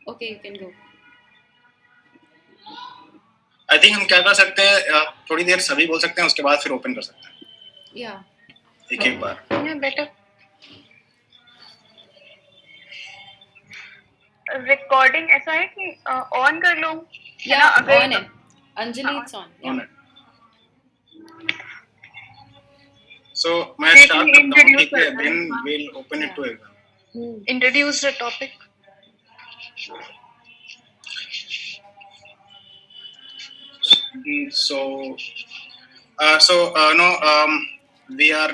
Okay, you can go. I think हम क्या कर सकते हैं, थोड़ी देर सभी बोल सकते हैं, उसके बाद फिर ओपन कर सकते हैं Yeah. एक एक बार. Yeah, better. रिकॉर्डिंग ऐसा है कि ऑन कर लूं है ना Yeah, अगर on है. Anjali, it's on. Yeah. On it. So मैं स्टार्ट करता हूँ, ठीक है, then we'll open it to everyone. Introduce the topic. So no, we are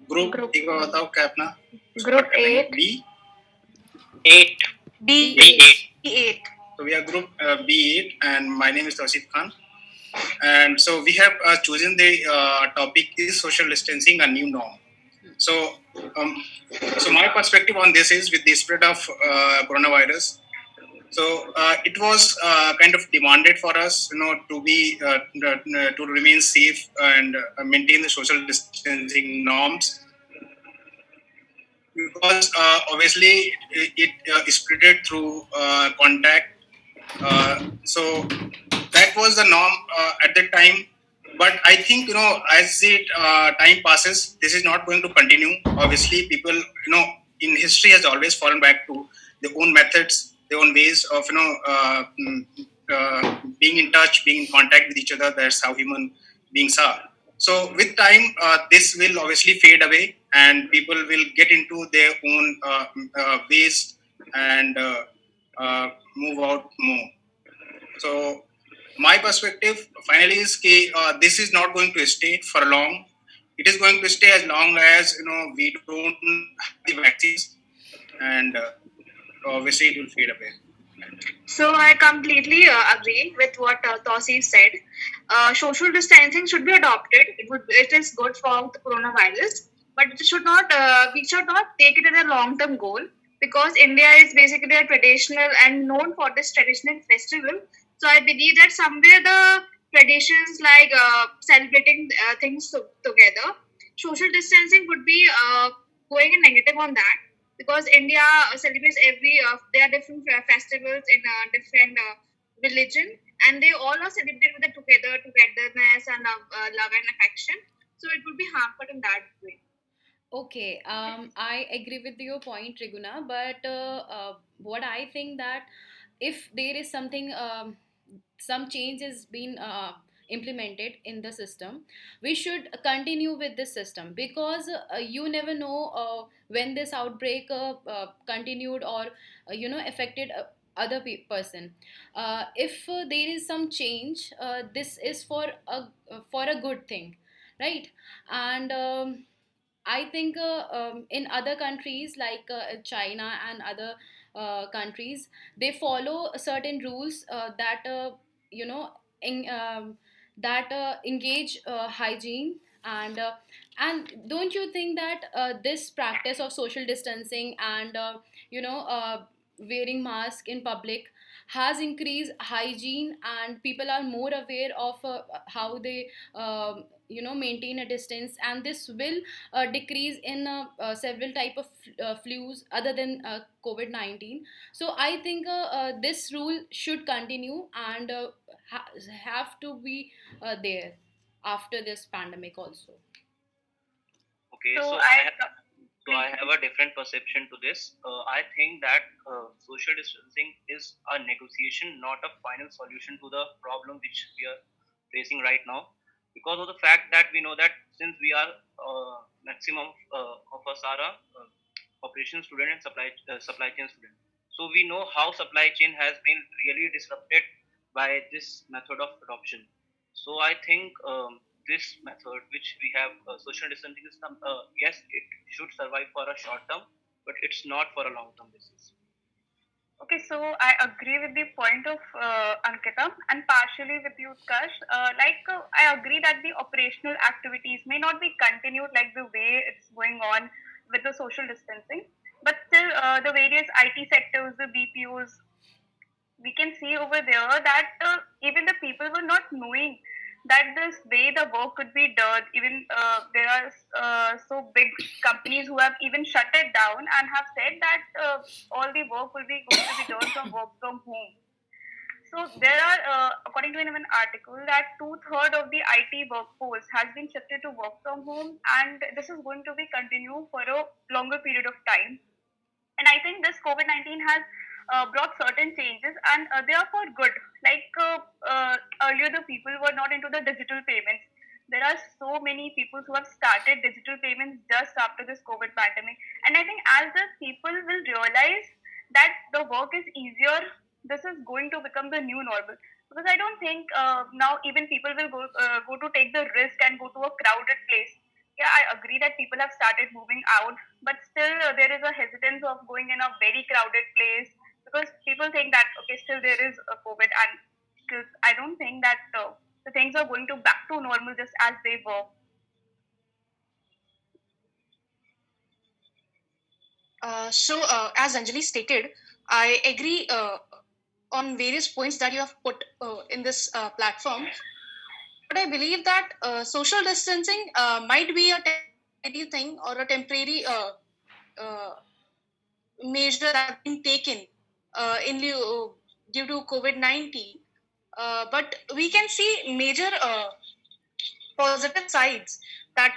group. एक बार बताओ क्या अपना group 8 B. 8 B8. B8. So we are group B8, and my name is Tausif Khan. And so we have chosen the topic is social distancing, a new norm. So, so my perspective on this is with the spread of coronavirus. So it was kind of demanded for us, to be to remain safe and maintain the social distancing norms, because obviously it spread through contact. So that was the norm at that time. But I think, as it time passes, this is not going to continue. Obviously, people, in history has always fallen back to their own methods, their own ways of, being in touch, being in contact with each other. That's how human beings are. So with time, this will obviously fade away, and people will get into their own ways and move out more. So my perspective finally is that this is not going to stay for long. It is going to stay as long as we don't have the vaccines, and obviously it will fade away. So I completely agree with what Tosi said. Social distancing should be adopted. It is good for the coronavirus, but it should not. We should not take it as a long-term goal, because India is basically a traditional and known for this traditional festival. So I believe that somewhere the traditions like celebrating things together, social distancing would be going a negative on that, because India celebrates there are different festivals in different religion, and they all are celebrated with the togetherness and love and affection. So it would be hampered in that way. Okay, I agree with your point, Riguna, but what I think that if there is something, some change has been implemented in the system, we should continue with this system, because you never know when this outbreak continued or affected other person. If there is some change, this is for a good thing, right? And I think in other countries like China and other countries, they follow certain rules that you know in, that engage hygiene, and don't you think that this practice of social distancing and you know uh, wearing mask in public has increased hygiene, and people are more aware of how they maintain a distance, and this will decrease in several type of flus other than COVID-19. So I think this rule should continue and have to be there after this pandemic also. Okay, so I have a different perception to this. I think that social distancing is a negotiation, not a final solution to the problem which we are facing right now. Because of the fact that we know that since we are maximum of us are operation student and supply chain student, so we know how supply chain has been really disrupted by this method of adoption. So I think this method, which we have social distancing, is yes, it should survive for a short term, but it's not for a long term basis. Okay, so I agree with the point of Ankita and partially with you, Utkarsh. I agree that the operational activities may not be continued like the way it's going on with the social distancing, but still, the various IT sectors, the BPOs, we can see over there that even the people were not knowing that this way the work could be done. Even there are so big companies who have even shut it down and have said that all the work will be going to be done from work from home. So there are, according to an article, that two-thirds of the IT workforce has been shifted to work from home, and this is going to be continue for a longer period of time. And I think this COVID-19 has brought certain changes, and they are for good. Like earlier, the people were not into the digital payments. There are so many people who have started digital payments just after this COVID pandemic, and I think as the people will realize that the work is easier, this is going to become the new normal. Because I don't think now even people will go to take the risk and go to a crowded place. Yeah, I agree that people have started moving out, but still there is a hesitance of going in a very crowded place because people think that okay, still there is a COVID, and still I don't think that the things are going to back to normal just as they were. As Anjali stated, I agree on various points that you have put in this platform. But I believe that social distancing might be a temporary thing or a temporary uh, measure that have been taken due to COVID-19. But we can see major positive sides that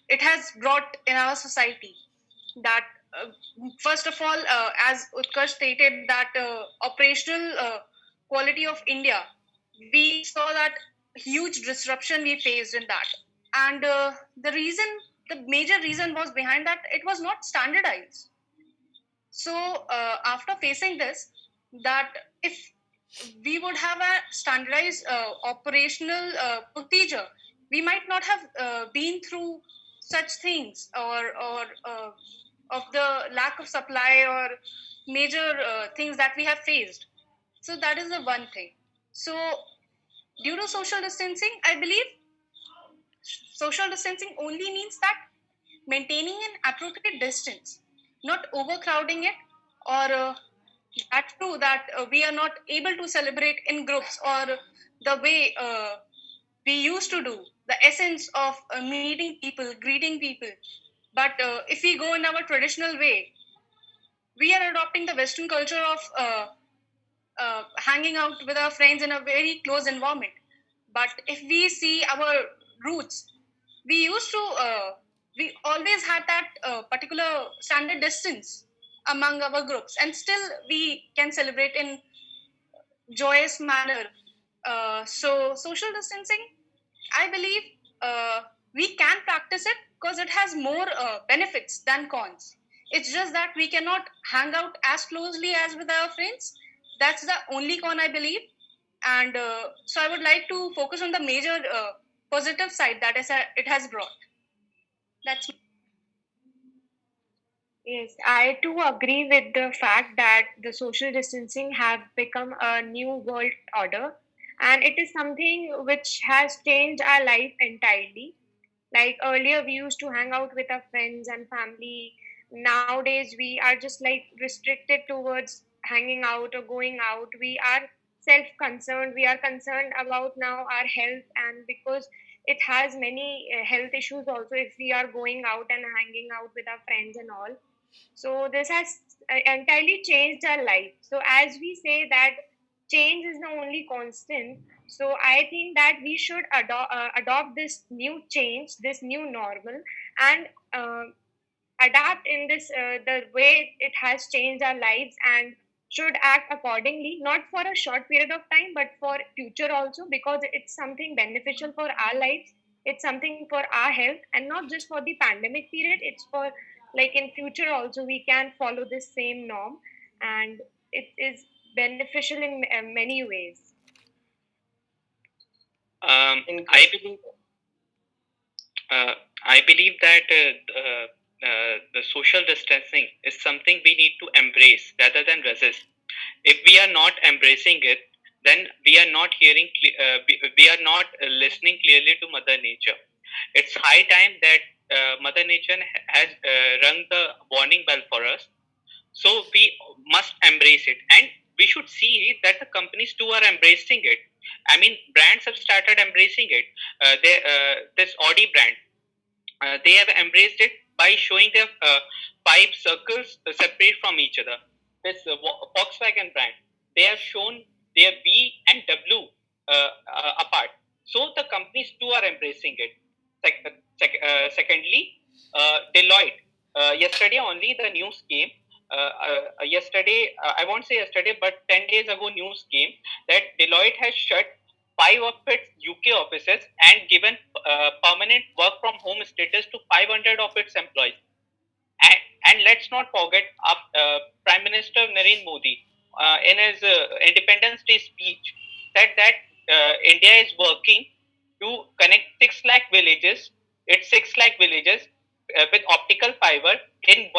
it has brought in our society. That first of all, as Utkarsh stated, that operational quality of India, we saw that huge disruption we faced in that, and the major reason was behind that it was not standardized. So after facing this, that if we would have a standardized operational procedure, we might not have been through such things, or of the lack of supply or major things that we have faced. So that is the one thing. So due to social distancing, I believe social distancing only means that maintaining an appropriate distance, not overcrowding it, or that's true that we are not able to celebrate in groups or the way we used to do, the essence of meeting people, greeting people. But if we go in our traditional way, we are adopting the Western culture of hanging out with our friends in a very close environment. But if we see our roots, we used to, we always had that particular standard distance among our groups, and still we can celebrate in joyous manner. So social distancing, I believe we can practice it because it has more benefits than cons. It's just that we cannot hang out as closely as with our friends. That's the only con, I believe. And so I would like to focus on the major positive side that it has brought. That's Yes, I too agree with the fact that the social distancing have become a new world order, and it is something which has changed our life entirely. Like earlier, we used to hang out with our friends and family. Nowadays, we are just like restricted towards hanging out or going out. We are self concerned. We are concerned about now our health, and because it has many health issues also if we are going out and hanging out with our friends and all. So this has entirely changed our life. So as we say that change is the only constant, so I think that we should adopt this new change, this new normal, and adapt in this the way it has changed our lives, and should act accordingly, not for a short period of time but for future also, because it's something beneficial for our lives, it's something for our health, and not just for the pandemic period, it's for like in future also we can follow this same norm, and it is beneficial in many ways. I believe I believe that the social distancing is something we need to embrace rather than resist. If we are not embracing it, then we are not we are not listening clearly to Mother Nature. It's high time that Mother Nature has rung the warning bell for us. So we must embrace it, and we should see that the companies too are embracing it. I mean, brands have started embracing it. This Audi brand, they have embraced it by showing their five circles separate from each other. This Volkswagen brand, they have shown their V and W apart. So the companies too are embracing it. Secondly, Deloitte. Yesterday only the news came. I won't say yesterday, but 10 days ago, news came that Deloitte has shut five of its UK offices and given permanent work from home status to 500 of its employees. And let's not forget Prime Minister Narendra Modi, in his Independence Day speech, said that India is working to connect 6 lakh villages, its 6 lakh villages with optical fiber in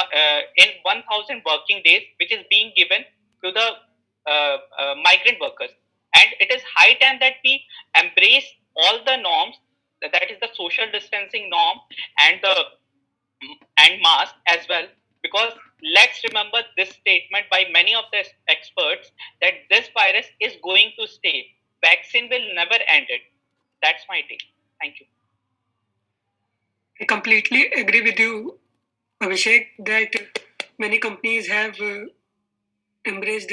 1,000 working days, which is being given to the migrant workers. And it is high time that we embrace all the norms, that is the social distancing norm and the mask as well, because let's remember this statement by many of the experts that this virus is going to stay. Vaccine will never end it. That's my take. Thank you. I completely agree with you, Abhishek, that many companies have embraced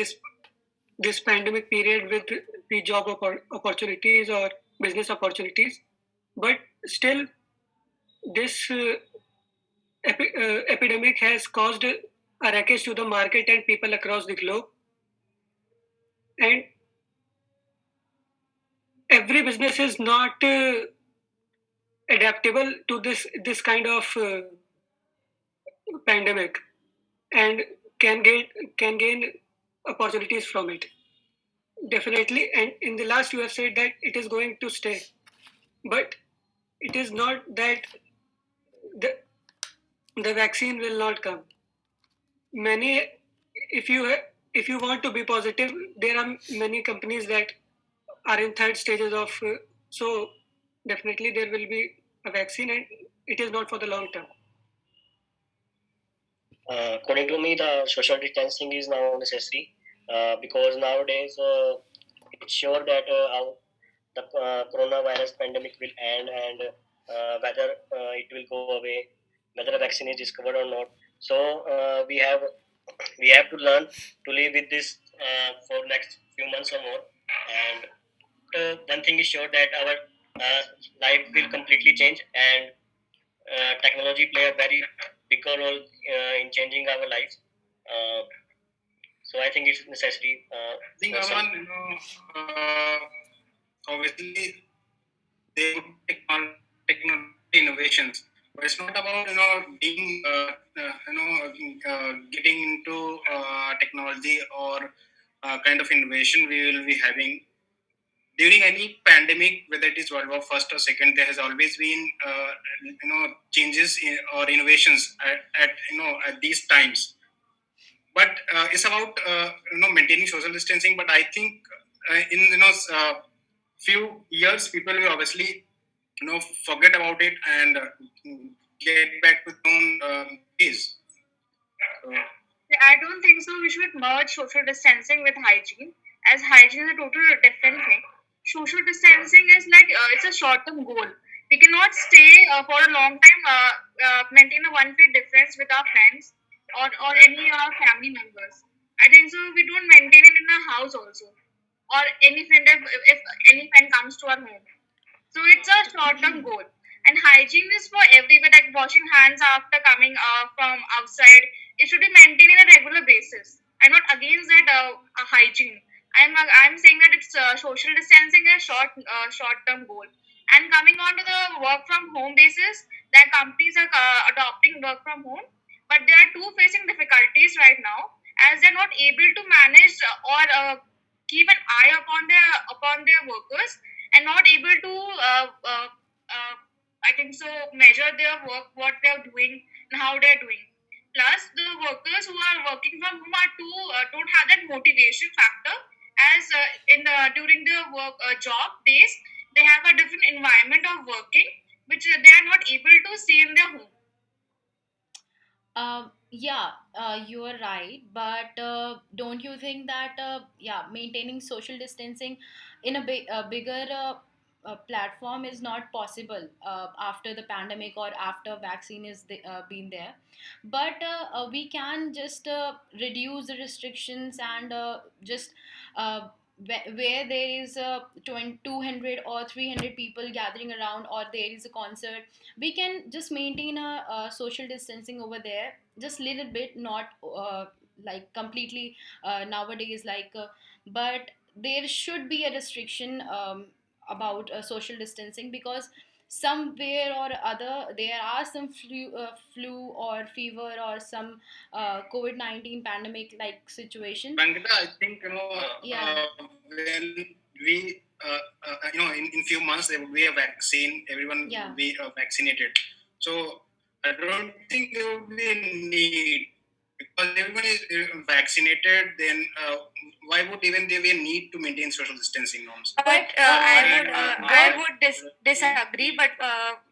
this pandemic period with the job opportunities or business opportunities, but still this epidemic has caused a wreckage to the market and people across the globe, and every business is not adaptable to this kind of pandemic and can gain opportunities from it, definitely. And in the last, you have said that it is going to stay, but it is not that the vaccine will not come. Many, if you want to be positive, there are many companies that are in third stages of so definitely there will be a vaccine, and it is not for the long term. According to me, the social distancing is now necessary because nowadays it's sure that how the coronavirus pandemic will end and whether it will go away, whether a vaccine is discovered or not. So we have to learn to live with this for next few months or more. And one thing is sure that our life will completely change, and technology play a very big role in changing our lives. So I think it's necessary. I think Aman, obviously they would technology innovations, but it's not about being getting into technology or kind of innovation we will be having during any pandemic, whether it is World War First or Second. There has always been changes or innovations at these times. But it's about maintaining social distancing. But I think in few years people will obviously forget about it and get back to their own ways. I don't think so. We should merge social distancing with hygiene, as hygiene is a totally different thing. Social distancing is like it's a short-term goal. We cannot stay for a long time, maintain a 1 feet difference with our friends or any family members. I think so. We don't maintain it in our house also, or any friend if any friend comes to our home. So it's a short-term goal. And hygiene is for everywhere, like washing hands after coming from outside. It should be maintained on a regular basis. I'm not against that hygiene. I'm saying that it's social distancing is short-term goal. And coming on to the work from home basis, that companies are adopting work from home, but they are too facing difficulties right now, as they're not able to manage or keep an eye upon their workers, and not able to I think so measure their work, what they're doing and how they're doing. Plus, the workers who are working from home are too don't have that motivation factor, as in the during their work job days they have a different environment of working which they are not able to see in their home. Yeah, you are right. But don't you think that yeah, maintaining social distancing in a bigger platform is not possible after the pandemic or after vaccine is been there? But we can just reduce the restrictions and just where there is 200 or 300 people gathering around, or there is a concert, we can just maintain a social distancing over there, just little bit, not like completely nowadays, like but there should be a restriction about social distancing, because somewhere or other there are some flu or fever or some COVID-19 pandemic like situation. Pankita, I think Yeah, when we in few months there will be a vaccine, everyone yeah, will be vaccinated. So I don't think there will be a need, because everyone is vaccinated. Then why would even there be a need to maintain social distancing norms? But And I would disagree. But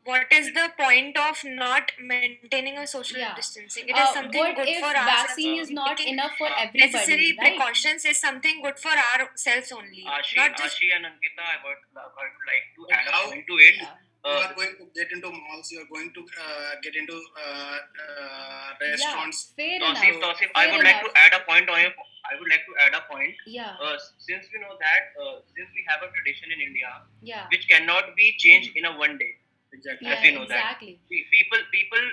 what is the point of not maintaining a social yeah. distancing? It is something What good for if ourselves. vaccine is not Taking enough for necessary everybody, right? precautions is something good for ourselves only, not just. Ashi and Ankita, I would like to add a how point to it. Yeah, you are going to get into malls, you are going to get into yeah, restaurants. fair Tosif, enough, I fair would like to enough. add a point on it. I would like to add a point. Yeah, Since we know that since we have a tradition in India yeah, which cannot be changed in a one day, Exactly. as yeah, we know that exactly. people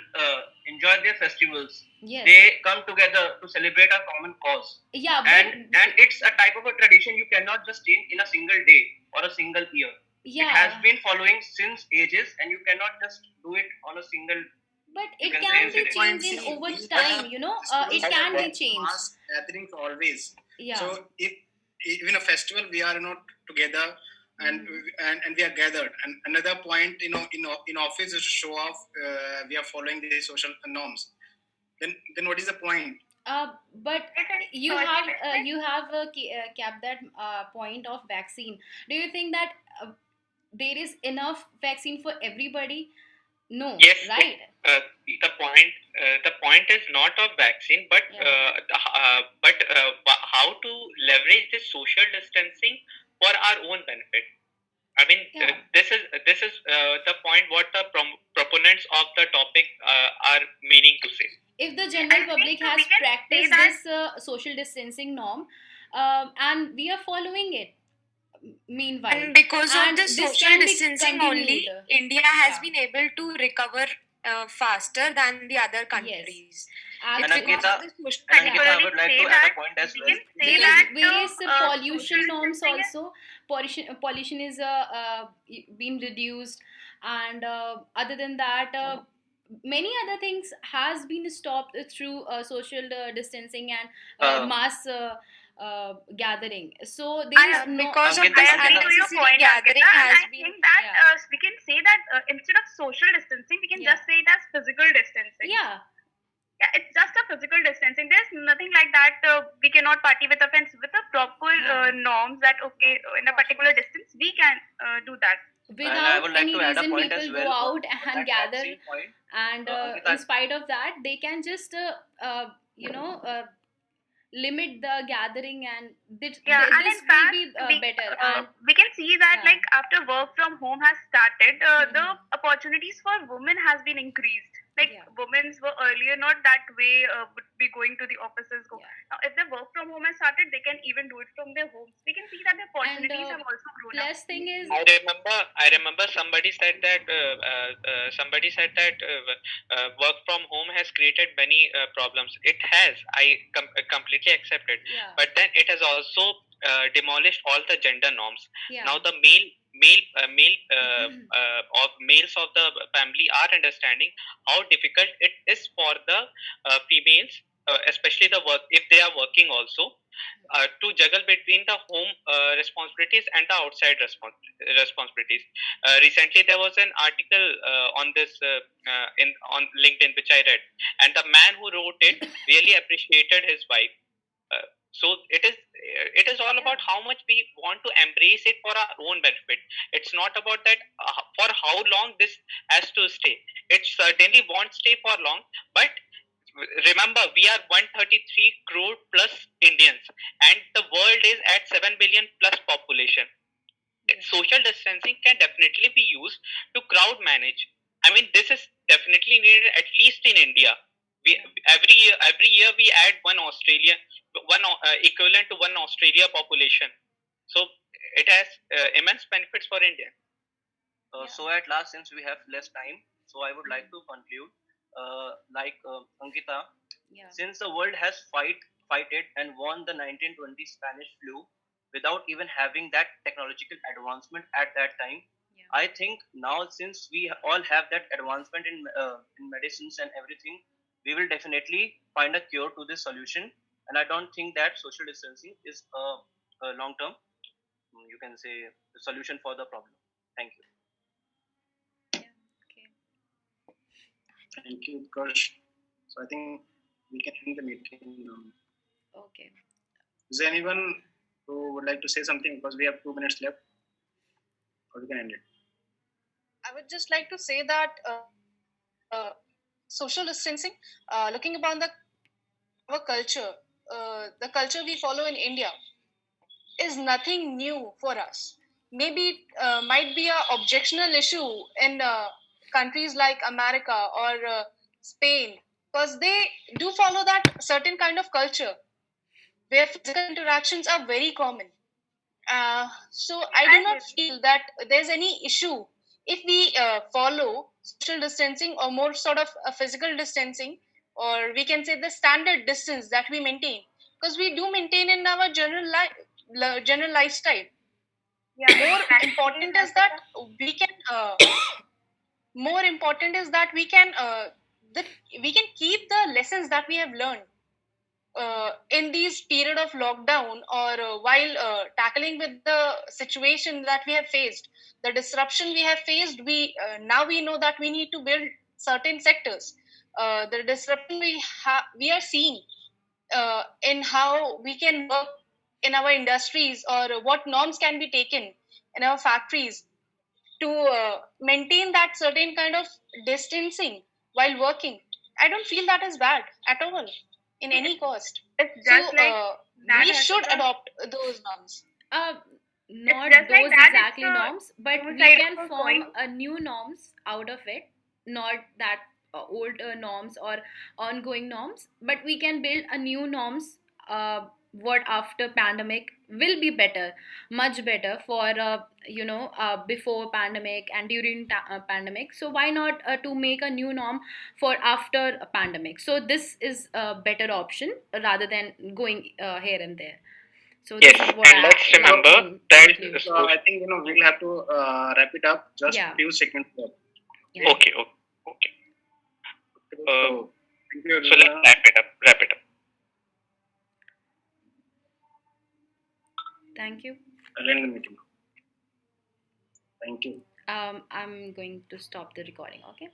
enjoy their festivals. Yes. They come together to celebrate a common cause, Yeah, and it's a type of a tradition you cannot just change in a single day or a single year. It has yeah, been following since ages, and you cannot just do it on a single, but you it can say, can be incident. changed in See, over we time, have it festivals can be and changed. mass gatherings always. Yeah. So if even a festival we are not together, and and we are gathered. And another point, in office is to show off we are following the social norms. Then what is the point? But you have kept that point of vaccine. Do you think that there is enough vaccine for everybody? No, Yes, right? the point is not of vaccine, but Yeah. how to leverage this social distancing for our own benefit. I mean, Yeah. this is the point what the proponents of the topic are meaning to say. If the general public has we can say practiced that this social distancing norm, and we are following it meanwhile, And because of and the this social can be distancing continued. only, India has Yeah. been able to recover faster than the other countries. And It's because Ankita, of the social. and Ankita, I particularly would like say to add that a point as we well. can say There that is various pollution social norms distancing is also. Pollution is been reduced, and other than that, many other things has been stopped through social distancing and Uh, mass gathering. So there is no. Because of Ankita, this I agree to your unnecessary point, gathering Ankita, and has I been. think that Yeah, we can say that instead of social distancing, we can yeah, just say it as physical distancing. yeah, Yeah, it's just a physical distancing. There's nothing like that. We cannot party with our friends with a proper yeah. norms that okay, in a particular distance we can do that. and I Without would like any to add a reason, point as people well go out on and that gather, vaccine point. and in Ankita, spite of that, they can just you know uh, limit the gathering, and Yeah, and this in will fact, be better. And we can see that yeah. like after work from home has started, the Mhm. opportunities for women has been increased. Like Yeah, women were earlier not that way, would be going to the offices. yeah. Now, if the work from home has started, they can even do it from their homes. We can see that the And opportunities have also grown up. plus thing is, I remember somebody said that work from home has created many problems. It has. Completely accept it. yeah, But then it has also demolished all the gender norms. yeah, Now the of males of the family are understanding how difficult it is for the females, especially the work if they are working also, to juggle between the home responsibilities and the outside responsibilities. Recently, there was an article on this in on LinkedIn which I read, and the man who wrote it really appreciated his wife. So it is all about how much we want to embrace it for our own benefit. It's not about that for how long this has to stay. It certainly won't stay for long, but remember, we are 133 crore plus Indians, and the world is at 7 billion plus population. Social distancing can definitely be used to crowd manage. I mean, this is definitely needed at least in India. We every year we add one equivalent to one Australia population. So it has immense benefits for India. So at last, since we have less time, so I would like to conclude, Ankita, since the world has fighted and won the 1920 Spanish flu without even having that technological advancement at that time, I think now, since we all have that advancement in medicines and everything, we will definitely find a cure to this solution. And I don't think that social distancing is a long term, you can say, the solution for the problem. Thank you. Thank you, Utkarsh. So I think we can end the meeting now. Okay. Is there anyone who would like to say something, because we have 2 minutes left, or we can end it? I would just like to say that social distancing, looking upon our culture, the culture we follow in India, is nothing new for us. Maybe might be a objectional issue in countries like America or Spain, because they do follow that certain kind of culture where physical interactions are very common. So I do not feel that there's any issue if we follow social distancing, or more sort of a physical distancing, or we can say the standard distance that we maintain, because we do maintain in our general lifestyle. More important is that we can more important is that we can keep the lessons that we have learned in these period of lockdown, or while tackling with the situation that we have faced, the disruption we have faced. We now we know that we need to build certain sectors. The disruption we are seeing in how we can work in our industries, or what norms can be taken in our factories to maintain that certain kind of distancing while working. I don't feel that is bad at all in any cost. It's So just like we should adopt those norms. Not just like those that, it's exactly the norms, but two we side can of a form coin. a new norms out of it, not that old norms or ongoing norms, but we can build a new norms. What after pandemic will be better, much better for before pandemic and during pandemic. So why not to make a new norm for after a pandemic? So this is a better option rather than going here and there. So Yes, this is what and let's I like remember to that conclude. I think we'll have to wrap it up. Just Yeah. few seconds left. Yeah. Okay. So thank you. So let's wrap it up. Thank you. I'll end the meeting. Thank you. I'm going to stop the recording. Okay.